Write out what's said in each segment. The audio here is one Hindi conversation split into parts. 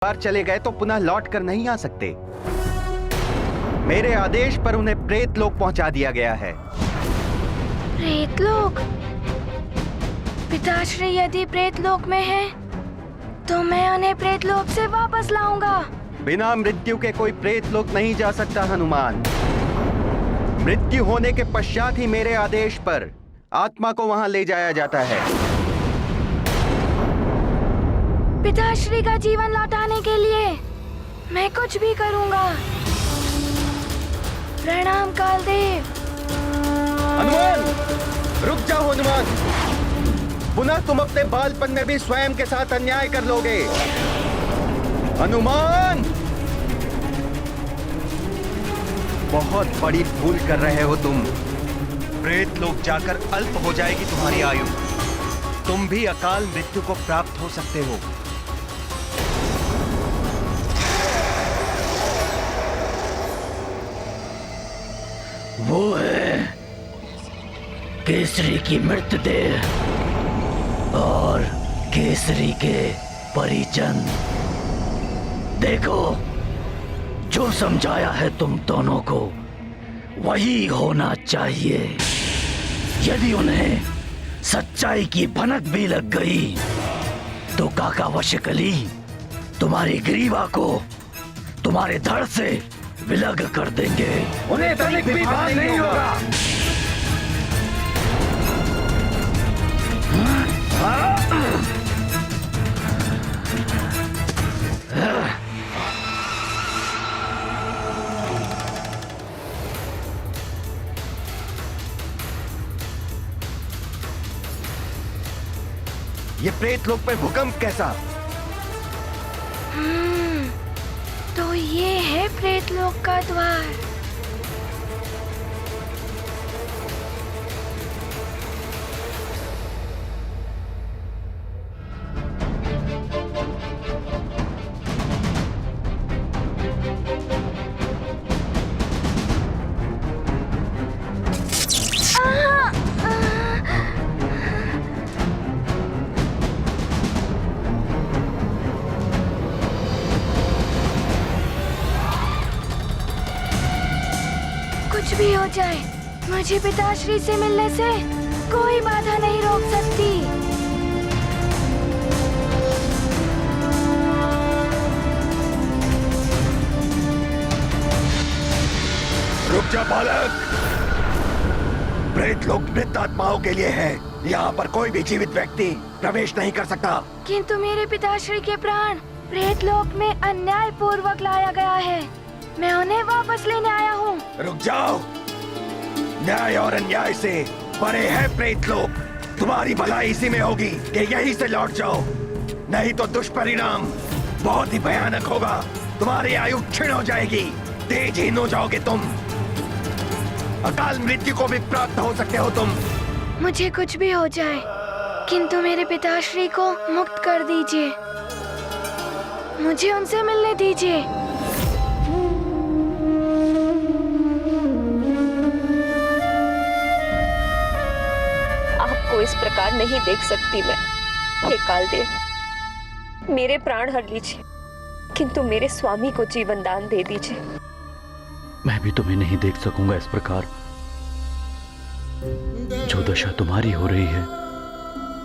बार चले गए तो पुनः लौट कर नहीं आ सकते। मेरे आदेश पर उन्हें प्रेत लोक पहुंचा दिया गया है। प्रेत लोक? पिताश्री यदि प्रेत लोक में है तो मैं उन्हें प्रेत लोक से वापस लाऊंगा। बिना मृत्यु के कोई प्रेत लोक नहीं जा सकता हनुमान। मृत्यु होने के पश्चात ही मेरे आदेश पर आत्मा को वहां ले जाया जाता है। पिताश्री का जीवन लौटाने के लिए मैं कुछ भी करूंगा। प्रणाम कालदेव। हनुमान, रुक जाओ हनुमान। पुनः तुम अपने बालपन में भी स्वयं के साथ अन्याय कर लोगे। हनुमान, बहुत बड़ी भूल कर रहे हो तुम। प्रेत लोक जाकर अल्प हो जाएगी तुम्हारी आयु। तुम भी अकाल मृत्यु को प्राप्त हो सकते हो। वो है केसरी की मृतदेह और केसरी के परिजन। देखो, जो समझाया है तुम दोनों को वही होना चाहिए। यदि उन्हें सच्चाई की भनक भी लग गई तो काका वशकली तुम्हारी ग्रीवा को तुम्हारे धड़ से विलग कर देंगे। उन्हें तनिक भी भान नहीं होगा। ये प्रेत लोक पर भूकंप कैसा? तो ये है प्रेत लोक का द्वार। कुछ भी हो जाए, मुझे पिताश्री से मिलने से कोई बाधा नहीं रोक सकती। रुक जा बालक। प्रेत लोक मृत आत्माओं के लिए है। यहाँ पर कोई भी जीवित व्यक्ति प्रवेश नहीं कर सकता। किंतु मेरे पिताश्री के प्राण प्रेत लोक में अन्याय पूर्वक लाया गया है। मैं उन्हें वापस लेने आया हूँ। रुक जाओ। न्याय और अन्याय से परे है प्रेत लोक। तुम्हारी भलाई इसी में होगी कि यहीं से लौट जाओ, नहीं तो दुष्परिणाम बहुत ही भयानक होगा। तुम्हारी आयु क्षीण हो जाएगी, तेजहीन हो जाओगे तुम। अकाल मृत्यु को भी प्राप्त हो सकते हो तुम। मुझे कुछ भी हो जाए, किंतु मेरे पिताश्री को मुक्त कर दीजिए। मुझे उनसे मिलने दीजिए। आपको इस प्रकार नहीं देख सकती मैं। हे कालदेव, मेरे प्राण हर लीजिए, किंतु मेरे स्वामी को जीवन दान दे दीजिए। मैं भी तुम्हें नहीं देख सकूंगा इस प्रकार। जो दशा तुम्हारी हो रही है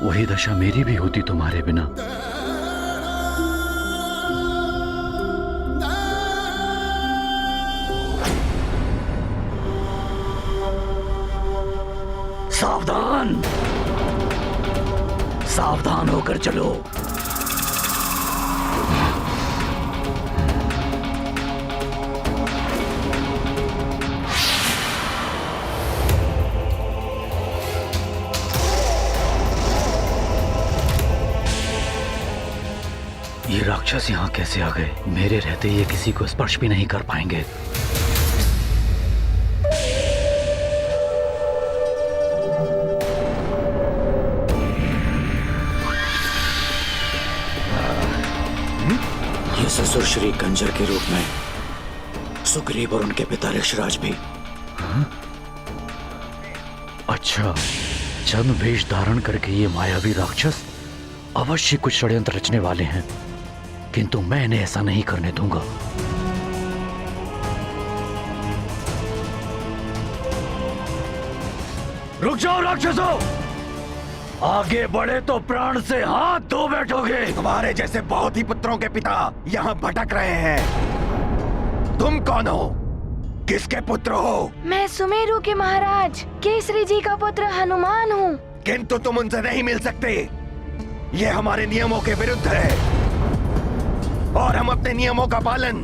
वही दशा मेरी भी होती तुम्हारे बिना। सावधान, सावधान होकर चलो। ये राक्षस यहाँ कैसे आ गए? मेरे रहते ये किसी को स्पर्श भी नहीं कर पाएंगे। ये ससुर श्री कंजर के रूप में सुग्रीव और उनके पिता ऋषराज भी। अच्छा, छद्म वेश धारण करके ये मायावी राक्षस अवश्य कुछ षड्यंत्र रचने वाले हैं। किंतु मैं इन्हें ऐसा नहीं करने दूंगा। रुक जाओ राक्षसों, आगे बढ़े तो प्राण से हाथ धो बैठोगे। तुम्हारे जैसे बहुत ही पुत्रों के पिता यहाँ भटक रहे हैं। तुम कौन हो? किसके पुत्र हो? मैं सुमेरु के महाराज केसरी जी का पुत्र हनुमान हूँ। किंतु तुम उनसे नहीं मिल सकते। ये हमारे नियमों के विरुद्ध है और हम अपने नियमों का पालन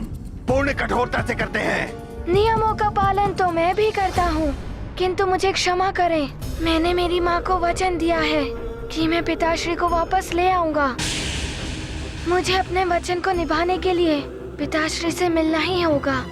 पूर्ण कठोरता से करते हैं। नियमों का पालन तो मैं भी करता हूँ, किंतु मुझे क्षमा करें। मैंने मेरी माँ को वचन दिया है कि मैं पिताश्री को वापस ले आऊंगा। मुझे अपने वचन को निभाने के लिए पिताश्री से मिलना ही होगा।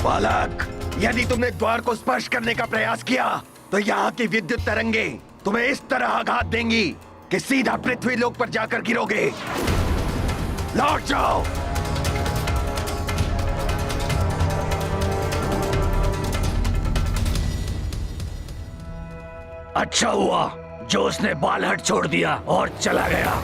बालक, यदि तुमने द्वार को स्पर्श करने का प्रयास किया तो यहाँ की विद्युत तरंगे तुम्हें इस तरह आघात देंगी कि सीधा पृथ्वी लोक पर जाकर गिरोगे। लौट जाओ। अच्छा हुआ जो उसने बालहट छोड़ दिया और चला गया।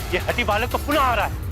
ये हठी बालक तो पुनः आ रहा है।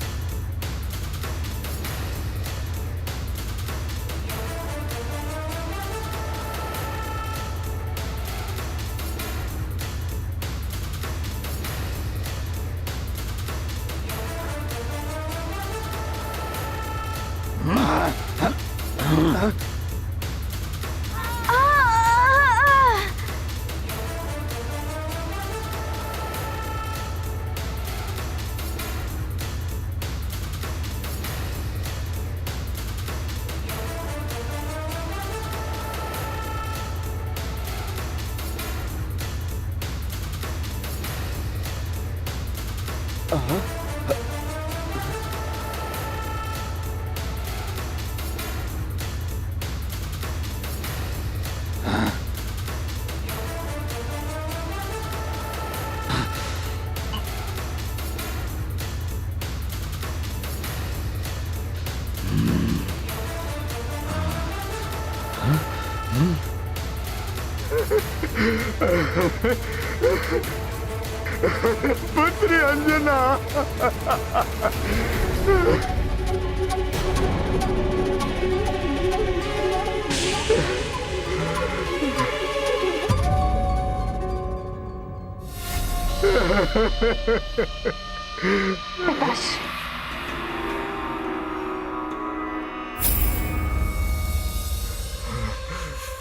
पुत्री अंजना।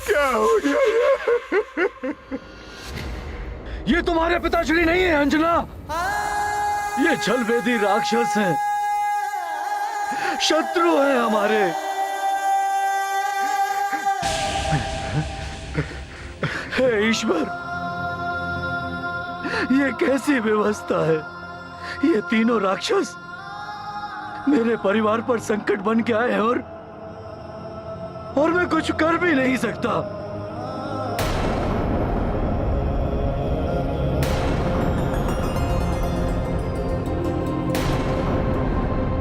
क्या हो गया? ये तुम्हारे पिताश्री नहीं है अंजना, ये छलबेदी राक्षस है, शत्रु है हमारे। हे ईश्वर, ये कैसी व्यवस्था है? ये तीनों राक्षस मेरे परिवार पर संकट बन के आए हैं और मैं कुछ कर भी नहीं सकता।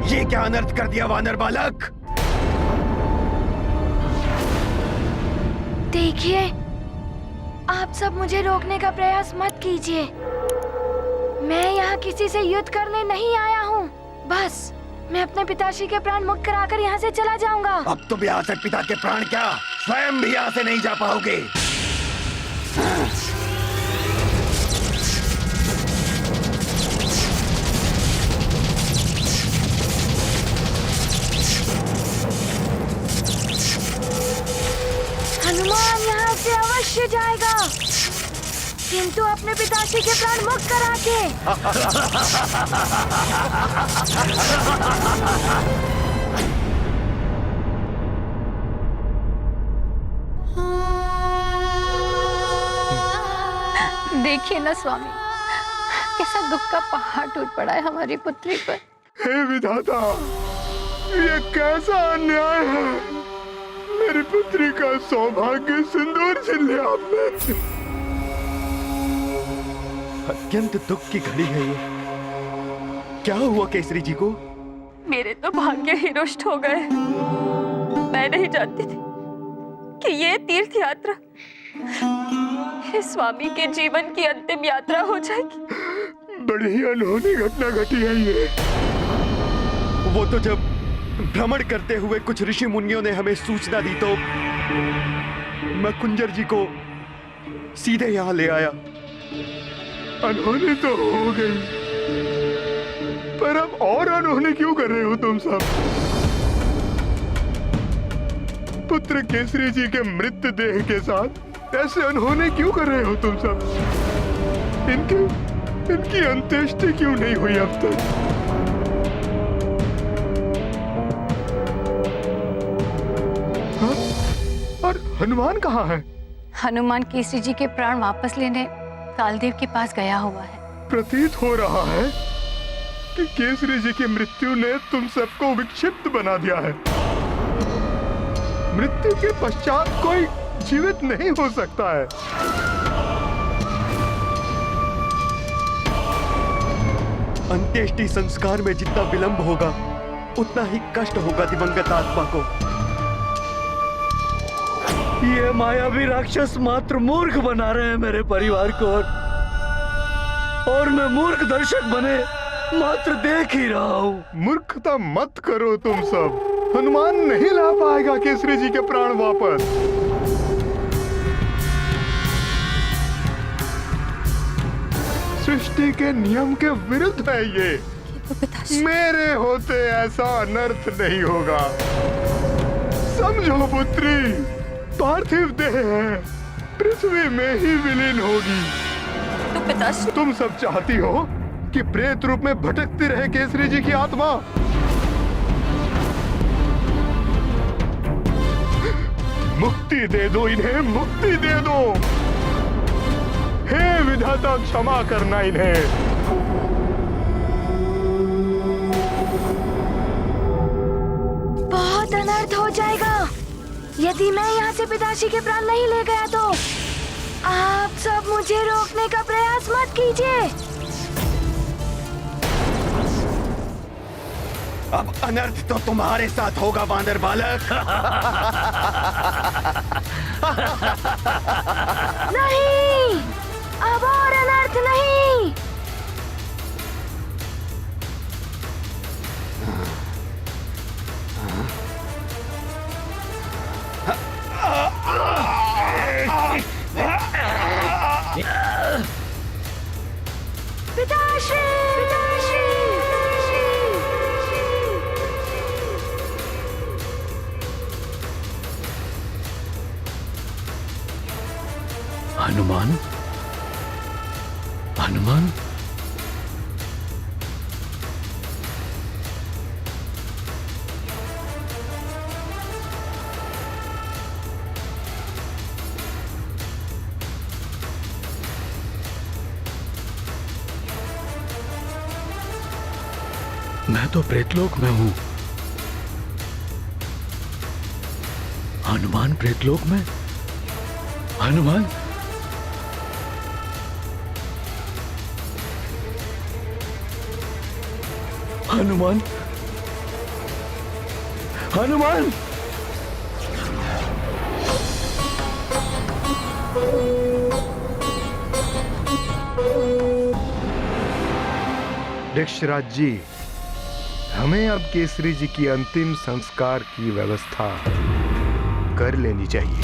ये क्या अनर्थ कर दिया वानर बालक? देखिए, आप सब मुझे रोकने का प्रयास मत कीजिए। मैं यहाँ किसी से युद्ध करने नहीं आया हूँ, बस मैं अपने पिताश्री के प्राण मुक्त कराकर यहाँ से चला जाऊंगा। अब तुम यहाँ से पिता के प्राण क्या, स्वयं भी यहाँ से नहीं जा पाओगे। हनुमान यहाँ से अवश्य जाएगा, किंतु अपने पिताश्री के प्राण मुक्त करा के। देखिए ना स्वामी, कैसा दुख का पहाड़ टूट पड़ा है हमारी पुत्री पर। हे विधाता, ये कैसा अन्याय है। मेरी पुत्री का सौभाग्य सिंदूर छीन लिया आपने। अत्यंत दुख की घड़ी है ये। क्या हुआ केसरी जी को? मेरे तो भाग्य ही रुष्ट हो गए। मैं नहीं जानती थी कि ये तीर्थ यात्रा इस स्वामी के जीवन की अंतिम यात्रा हो जाएगी। बड़ी ही अनहोनी घटना घटी है ये। वो तो जब भ्रमण करते हुए कुछ ऋषि मुनियों ने हमें सूचना दी तो मैं कुंजर जी को सीधे यहाँ ले आया। अनहोनी तो हो गई, पर अब और अनहोनी क्यों कर रहे हो तुम सब? पुत्र केसरी जी के मृत देह के साथ ऐसे अनहोनी क्यों कर रहे हो तुम सब? इनकी अंत्येष्टि क्यों नहीं हुई अब तक? हाँ? और हनुमान कहाँ है? हनुमान केसरी जी के प्राण वापस लेने कालदेव के पास गया हुआ है। प्रतीत हो रहा है कि केसरी जी की मृत्यु ने तुम सबको विक्षिप्त बना दिया है। मृत्यु के पश्चात कोई जीवित नहीं हो सकता है। अंत्येष्टि संस्कार में जितना विलंब होगा उतना ही कष्ट होगा दिवंगत आत्मा को। ये मायावी राक्षस मात्र मूर्ख बना रहे हैं मेरे परिवार को, और मैं मूर्ख दर्शक बने मात्र देख ही रहा हूँ। मूर्खता मत करो तुम सब। हनुमान नहीं ला पाएगा केसरी जी के प्राण वापस। सृष्टि के नियम के विरुद्ध है ये। मेरे होते ऐसा अनर्थ नहीं होगा। समझो पुत्री, पार्थिव देह है, पृथ्वी में ही विलीन होगी। तो पिताश्री, तुम सब चाहती हो कि प्रेत रूप में भटकती रहे केसरी जी की आत्मा? मुक्ति दे दो इन्हें, मुक्ति दे दो। हे विधाता, क्षमा करना इन्हें। बहुत अनर्थ हो जाएगा यदि मैं यहाँ से पिताश्री के प्राण नहीं ले गया तो। आप सब मुझे रोकने का प्रयास मत कीजिए। अब अनर्थ तो तुम्हारे साथ होगा बांदर बालक। नहीं, अब और अनर्थ नहीं। पिताश्री, पिताश्री, हनुमान, हनुमान, मैं तो प्रेतलोक में हूं। हनुमान प्रेतलोक में? हनुमान, हनुमान, हनुमान! दक्षराज जी, हमें अब केसरी जी की अंतिम संस्कार की व्यवस्था कर लेनी चाहिए।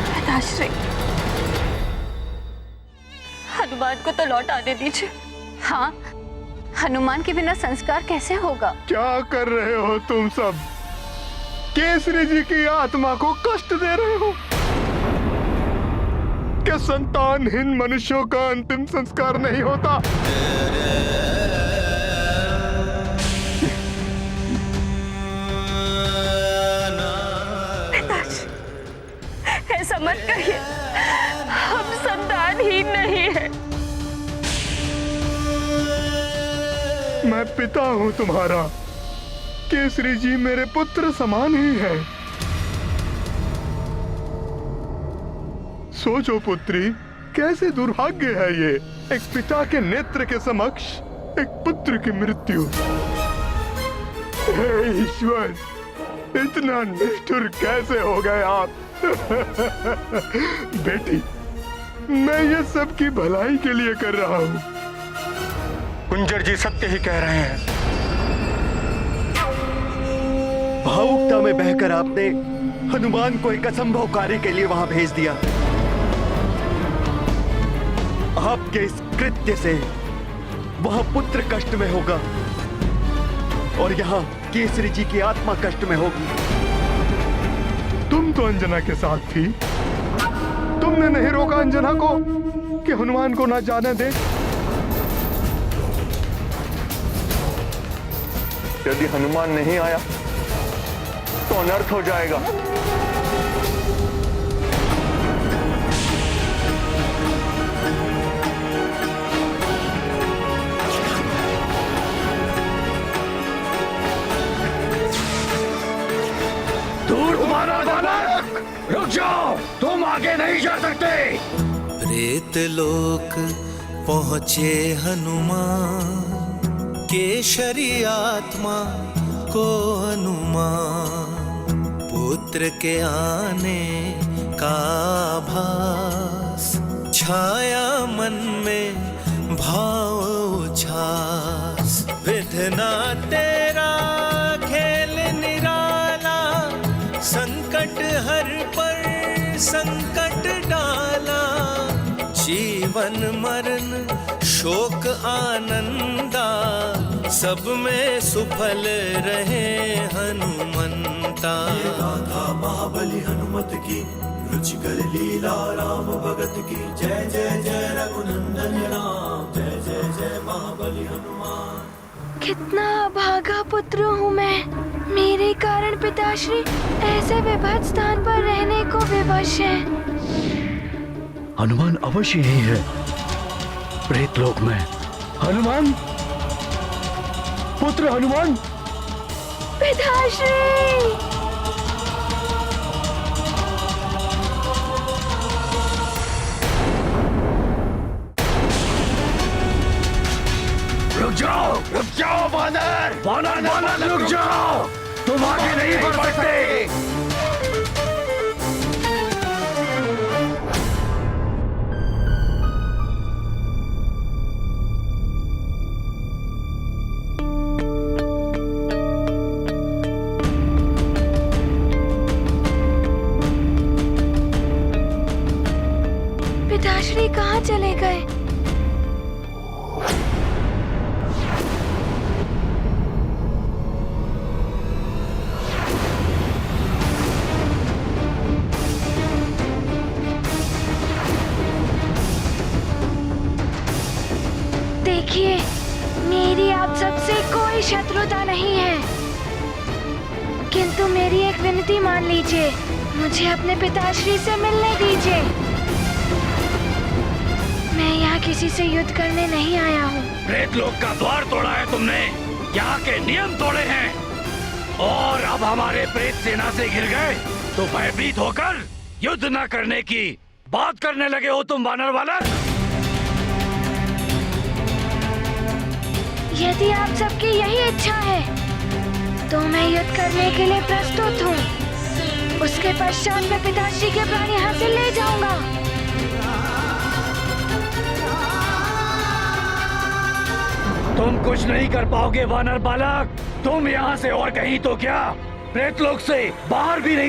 पिताश्री, हनुमान को तो लौट आने दीजिए। हाँ, हनुमान के बिना संस्कार कैसे होगा? क्या कर रहे हो तुम सब? केसरी जी की आत्मा को कष्ट दे रहे हो। क्या संतानहीन मनुष्यों का अंतिम संस्कार नहीं होता? पिताश्री, ऐसा मत कहिए, हम संतानहीन नहीं है। मैं पिता हूं तुम्हारा। केसरी जी मेरे पुत्र समान ही है। सोचो पुत्री, कैसे दुर्भाग्य है ये, एक पिता के नेत्र के समक्ष एक पुत्र की मृत्यु। हे ईश्वर, इतना निष्ठुर कैसे हो गए आप? बेटी, मैं ये सब की भलाई के लिए कर रहा हूँ। कुंजर जी सत्य ही कह रहे हैं। भावुकता में बहकर आपने हनुमान को एक असंभव कार्य के लिए वहां भेज दिया। आपके इस कृत्य से वह पुत्र कष्ट में होगा और यहाँ केसरी जी की आत्मा कष्ट में होगी। तुम तो अंजना के साथ थी। तुमने नहीं रोका अंजना को कि हनुमान को ना जाने दे। यदि हनुमान नहीं आया तो अनर्थ हो जाएगा। दूर तुम्हारा बालक, रुक जाओ, तुम आगे नहीं जा सकते। प्रेत लोक पहुँचे हनुमान, केशरी आत्मा को अनुमान, पुत्र के आने का आभास, छाया मन में भाव उछास। विधना तेरा खेल निराला, संकट हर पर संकट डाला, जीवन मरण शोक आनंदा, सब में सुफल रहे हनुमंता। गाथा महाबली हनुमत की, रुचिकर लीला राम भगत की। जय जय जय रघुनंदन राम, जय जय जय महाबली हनुमान। कितना अभागा पुत्र हूँ मैं। मेरे कारण पिताश्री ऐसे विभत्स स्थान पर रहने को विवश है। हनुमान अवश्य ही है प्रेतलोक में। हनुमान, पुत्र हनुमान। पिताश्री, रुक जाओ बानर, बानर रुक जाओ, तुम आगे नहीं बढ़ सकते। पिताश्री कहाँ चले गए? देखिए, मेरी आप सबसे कोई शत्रुता नहीं है, किंतु मेरी एक विनती मान लीजिए। मुझे अपने पिताश्री से मिलने दीजिए। मैं यहाँ किसी से युद्ध करने नहीं आया हूँ। प्रेतलोक का द्वार तोड़ा है तुमने, यहाँ के नियम तोड़े हैं, और अब हमारे प्रेत सेना से घिर गए तो भयभीत होकर युद्ध न करने की बात करने लगे हो तुम वानर बालक। यदि आप सबकी यही इच्छा है तो मैं युद्ध करने के लिए प्रस्तुत हूँ। उसके पश्चात मैं पिताश्री के प्राण यहाँ से ले जाऊंगा। तुम कुछ नहीं कर पाओगे वानर बालक। तुम यहाँ से और कहीं तो क्या प्रेतलोक से बाहर भी नहीं